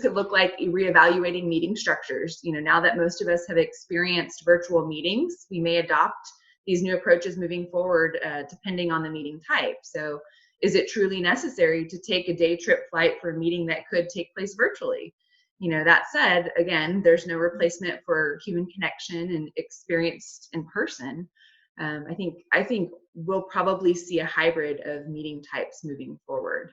Speaker 5: could look like reevaluating meeting structures. You know, now that most of us have experienced virtual meetings, we may adopt these new approaches moving forward, depending on the meeting type. So is it truly necessary to take a day trip flight for a meeting that could take place virtually? You know, that said, again, there's no replacement for human connection and experience in person. I think we'll probably see a hybrid of meeting types moving forward.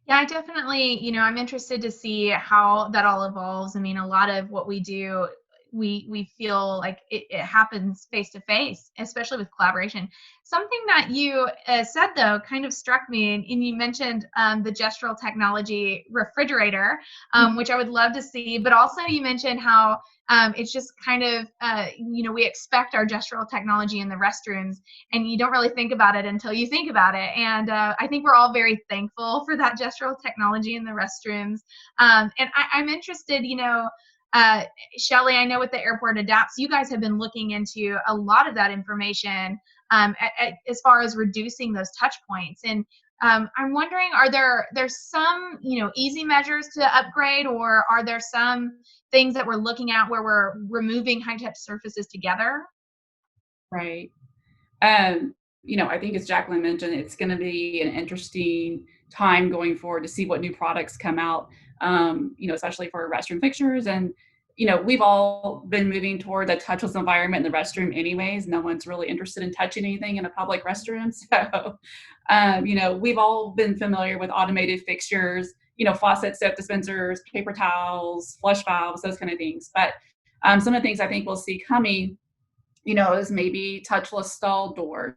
Speaker 1: Yeah, I definitely, you know, I'm interested to see how that all evolves. I mean, a lot of what we do, we feel like it happens face to face, especially with collaboration. Something that you said, though, kind of struck me, and you mentioned the gestural technology refrigerator, which I would love to see, but also you mentioned how it's just kind of, you know, we expect our gestural technology in the restrooms, and you don't really think about it until you think about it. And I think we're all very thankful for that gestural technology in the restrooms. And I'm interested, you know, Shelly, I know with the airport adapts, you guys have been looking into a lot of that information as far as reducing those touch points. And I'm wondering, there's some, you know, easy measures to upgrade, or are there some things that we're looking at where we're removing high touch surfaces together?
Speaker 6: Right. You know, I think as Jacqueline mentioned, it's going to be an interesting time going forward to see what new products come out, you know, especially for restroom fixtures. And, you know, we've all been moving toward a touchless environment in the restroom anyways. No one's really interested in touching anything in a public restroom. So, you know, we've all been familiar with automated fixtures, you know, faucets, soap dispensers, paper towels, flush valves, those kind of things. But some of the things I think we'll see coming, you know, is maybe touchless stall doors,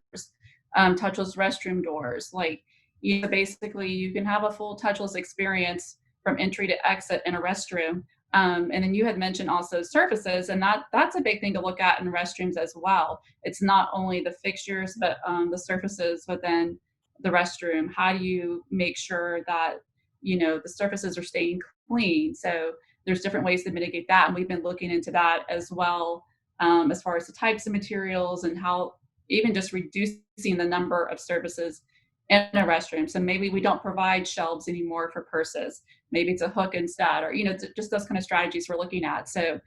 Speaker 6: touchless restroom doors. Like, you know, basically you can have a full touchless experience from entry to exit in a restroom. And then you had mentioned also surfaces, and that's a big thing to look at in restrooms as well. It's not only the fixtures, but the surfaces within the restroom. How do you make sure that, you know, the surfaces are staying clean? So there's different ways to mitigate that, and we've been looking into that as well, as far as the types of materials and how even just reducing the number of surfaces in a restroom. So maybe we don't provide shelves anymore for purses. Maybe it's a hook instead, or, you know, just those kind of strategies we're looking at. So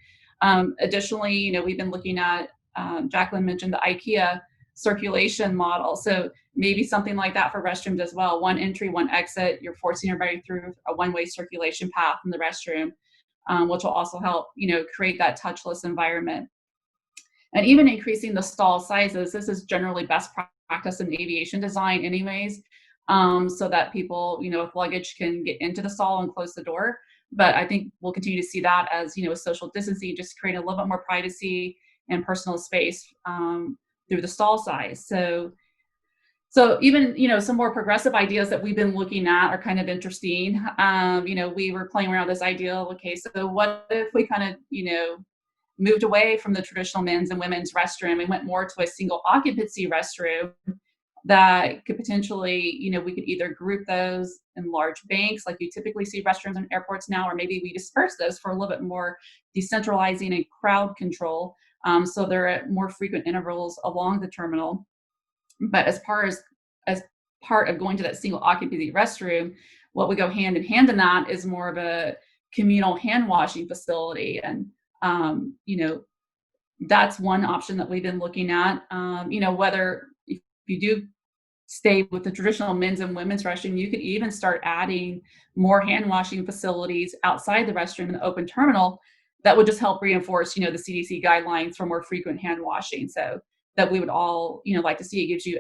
Speaker 6: additionally, you know, we've been looking at, Jacqueline mentioned the IKEA circulation model. So maybe something like that for restrooms as well. One entry, one exit. You're forcing everybody through a one-way circulation path in the restroom, which will also help, you know, create that touchless environment. And even increasing the stall sizes. This is generally best practice in aviation design anyways, so that people, with luggage can get into the stall and close the door. But I think we'll continue to see that as, with social distancing, just create a little bit more privacy and personal space through the stall size. So even, some more progressive ideas that we've been looking at are kind of interesting. We were playing around this idea of, okay, so what if we kind of, moved away from the traditional men's and women's restroom and went more to a single occupancy restroom that could potentially, we could either group those in large banks like you typically see restrooms in airports now, or maybe we disperse those for a little bit more decentralizing and crowd control. So they're at more frequent intervals along the terminal. But as part of going to that single occupancy restroom, what would go hand in hand in that is more of a communal hand washing facility. And, that's one option that we've been looking at. Whether if you do stay with the traditional men's and women's restroom, you could even start adding more hand washing facilities outside the restroom in the open terminal that would just help reinforce, the CDC guidelines for more frequent hand washing. So that we would all, like to see. It gives you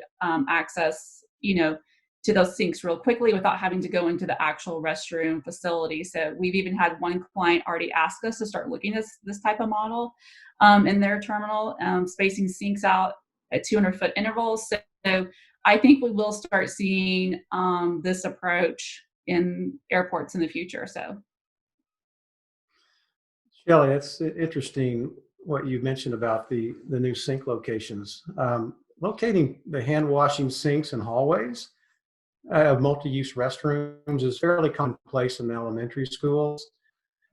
Speaker 6: access, to those sinks real quickly without having to go into the actual restroom facility. So we've even had one client already ask us to start looking at this type of model in their terminal, spacing sinks out at 200-foot intervals. So I think we will start seeing this approach in airports in the future. So,
Speaker 2: Shelley, that's interesting what you mentioned about the new sink locations. Locating the hand washing sinks in hallways of multi-use restrooms is fairly commonplace in elementary schools.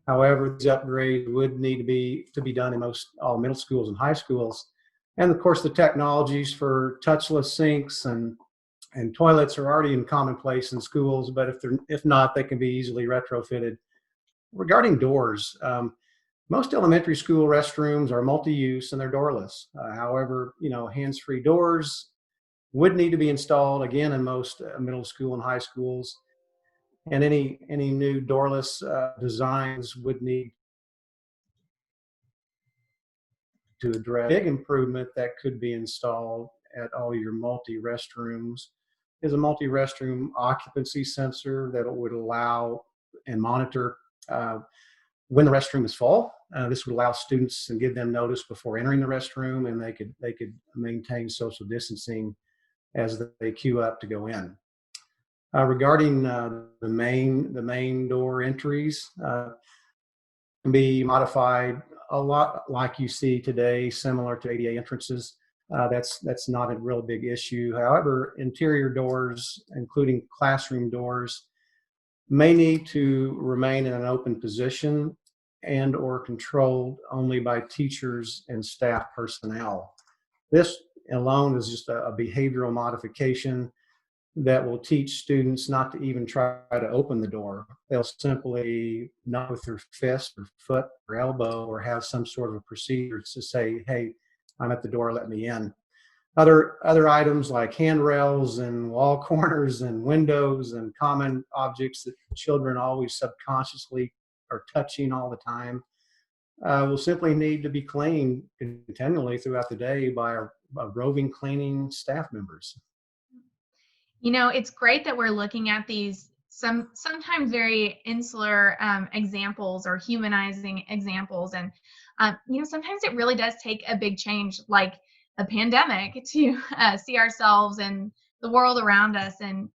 Speaker 2: However, these upgrades would need to be done in all middle schools and high schools. And of course, the technologies for touchless sinks and toilets are already in commonplace in schools, but if not, they can be easily retrofitted. Regarding doors, most elementary school restrooms are multi-use and they're doorless. However, hands-free doors would need to be installed again in most middle school and high schools. And any new doorless designs would need to address. A big improvement that could be installed at all your multi-restrooms is a multi-restroom occupancy sensor that would allow and monitor when the restroom is full. This would allow students and give them notice before entering the restroom, and they could maintain social distancing as they queue up to go in. Regarding the main door entries, can be modified a lot like you see today, similar to ADA entrances. That's not a real big issue. However, interior doors, including classroom doors, may need to remain in an open position and or controlled only by teachers and staff personnel. This alone is just a behavioral modification that will teach students not to even try to open the door. They'll simply knock with their fist or foot or elbow or have some sort of a procedure to say, hey, I'm at the door, let me in. Other items like handrails and wall corners and windows and common objects that children always subconsciously are touching all the time will simply need to be cleaned continually throughout the day by our roving cleaning staff members.
Speaker 1: It's great that we're looking at these sometimes very insular examples or humanizing examples. And, sometimes it really does take a big change like a pandemic to see ourselves and the world around us and,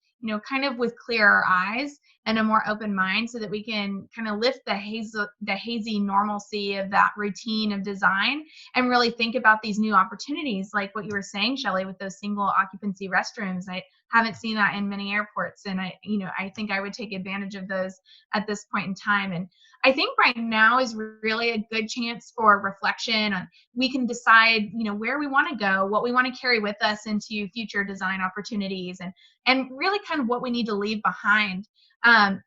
Speaker 1: kind of with clearer eyes and a more open mind so that we can kind of lift the hazy normalcy of that routine of design and really think about these new opportunities like what you were saying, Shelley, with those single occupancy restrooms. I haven't seen that in many airports, and I think I would take advantage of those at this point in time. And I think right now is really a good chance for reflection. We can decide, where we want to go, what we want to carry with us into future design opportunities, and really kind of what we need to leave behind. How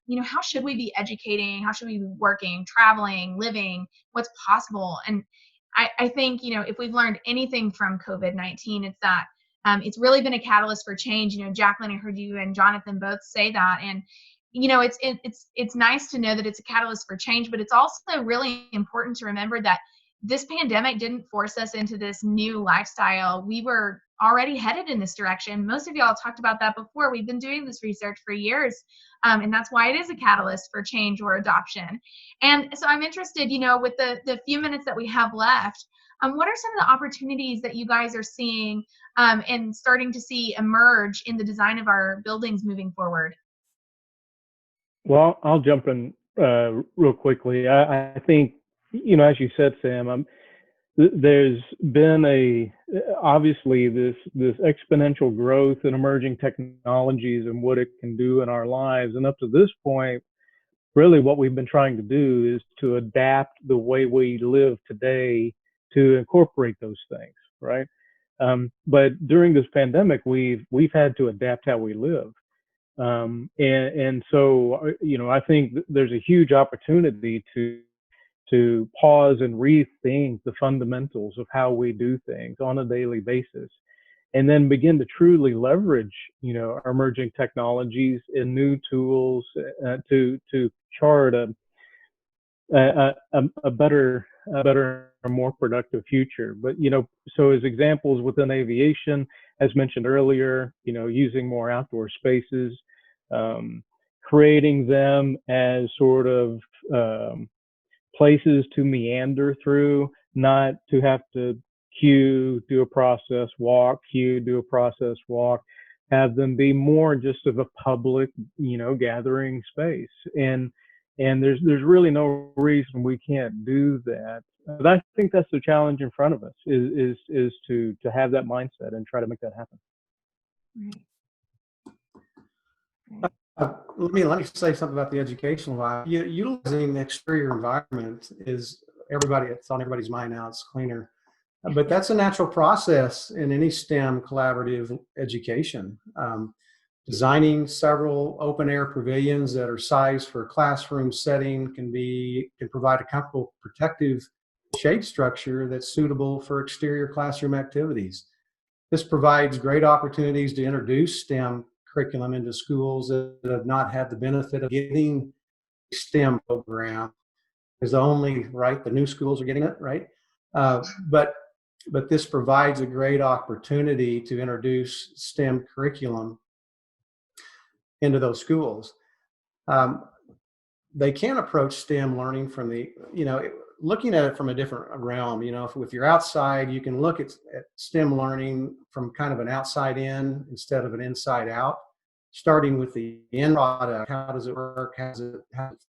Speaker 1: should we be educating? How should we be working, traveling, living? What's possible? And I think, if we've learned anything from COVID-19, it's that it's really been a catalyst for change. Jacqueline, I heard you and Jonathan both say that. And, it's nice to know that it's a catalyst for change, but it's also really important to remember that this pandemic didn't force us into this new lifestyle. We were already headed in this direction. Most of y'all talked about that before. We've been doing this research for years, and that's why it is a catalyst for change or adoption. And so I'm interested, with the few minutes that we have left, what are some of the opportunities that you guys are seeing and starting to see emerge in the design of our buildings moving forward?
Speaker 3: Well, I'll jump in real quickly. I think, as you said, Sam, there's been obviously this exponential growth in emerging technologies and what it can do in our lives. And up to this point, really what we've been trying to do is to adapt the way we live today to incorporate those things, right? But during this pandemic, we've had to adapt how we live. And so, I think there's a huge opportunity to pause and rethink the fundamentals of how we do things on a daily basis, and then begin to truly leverage, our emerging technologies and new tools to chart a better, more productive future. But, so as examples within aviation, as mentioned earlier, using more outdoor spaces, creating them as sort of places to meander through, not to have to queue, do a process, walk, queue, do a process, walk, have them be more just of a public, gathering space. And there's really no reason we can't do that. But I think that's the challenge in front of us is to have that mindset and try to make that happen.
Speaker 2: Let me say something about the educational vibe. Utilizing the exterior environment it's on everybody's mind now. It's cleaner, but that's a natural process in any STEM collaborative education. Designing several open air pavilions that are sized for a classroom setting can provide a comfortable protective shade structure that's suitable for exterior classroom activities. This provides great opportunities to introduce STEM curriculum into schools that have not had the benefit of getting STEM program. Is the new schools are getting it, right? But this provides a great opportunity to introduce STEM curriculum into those schools. They can approach STEM learning from looking at it from a different realm. If you're outside, you can look at STEM learning from kind of an outside in instead of an inside out, starting with the end product. How does it work? How does it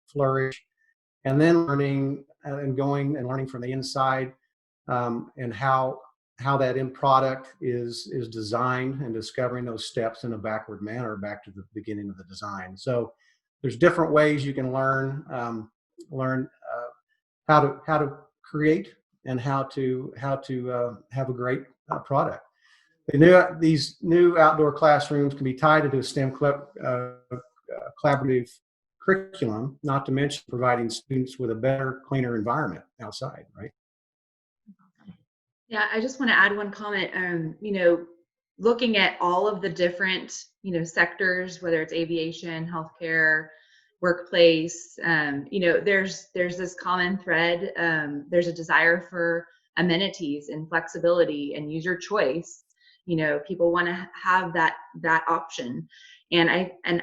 Speaker 2: flourish? And then learning and going and learning from the inside, and how that end product is designed, and discovering those steps in a backward manner back to the beginning of the design. So there's different ways you can learn how to create and how to have a great product. These new outdoor classrooms can be tied into a STEM collaborative curriculum, not to mention providing students with a better, cleaner environment outside, right?
Speaker 5: Yeah, I just want to add one comment. Looking at all of the different, sectors, whether it's aviation, healthcare, workplace, there's this common thread. There's a desire for amenities and flexibility and user choice. People want to have that option. And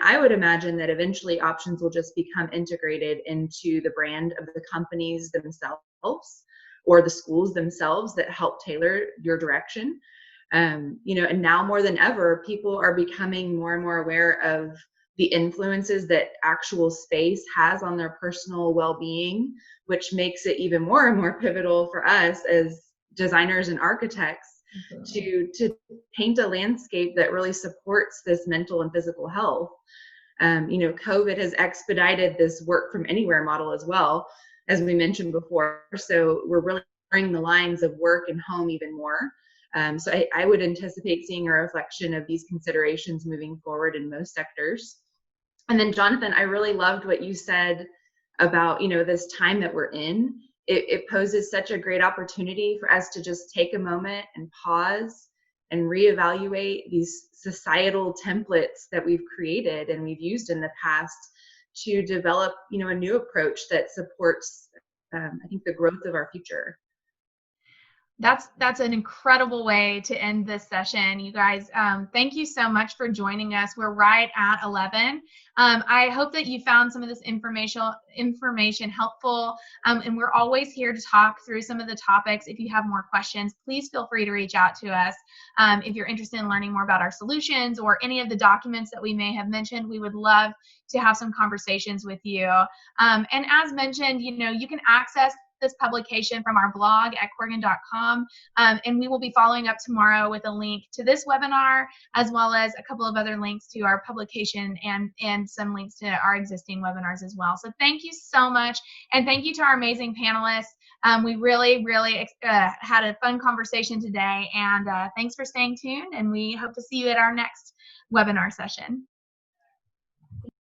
Speaker 5: I would imagine that eventually options will just become integrated into the brand of the companies themselves, or the schools themselves that help tailor your direction. And now more than ever, people are becoming more and more aware of the influences that actual space has on their personal well-being, which makes it even more and more pivotal for us as designers and architects to paint a landscape that really supports this mental and physical health. COVID has expedited this work from anywhere model as well, as we mentioned before. So we're really blurring the lines of work and home even more. So I would anticipate seeing a reflection of these considerations moving forward in most sectors. And then Jonathan, I really loved what you said about, this time that we're in. It poses such a great opportunity for us to just take a moment and pause and reevaluate these societal templates that we've created and we've used in the past to develop, a new approach that supports, I think, the growth of our future.
Speaker 1: That's an incredible way to end this session, you guys. Thank you so much for joining us. We're right at 11. I hope that you found some of this information helpful, and we're always here to talk through some of the topics. If you have more questions, please feel free to reach out to us. If you're interested in learning more about our solutions or any of the documents that we may have mentioned, we would love to have some conversations with you. And as mentioned, you can access this publication from our blog at Corgan.com, and we will be following up tomorrow with a link to this webinar, as well as a couple of other links to our publication and some links to our existing webinars as well. So thank you so much, and thank you to our amazing panelists. We really had a fun conversation today, and thanks for staying tuned, and we hope to see you at our next webinar session.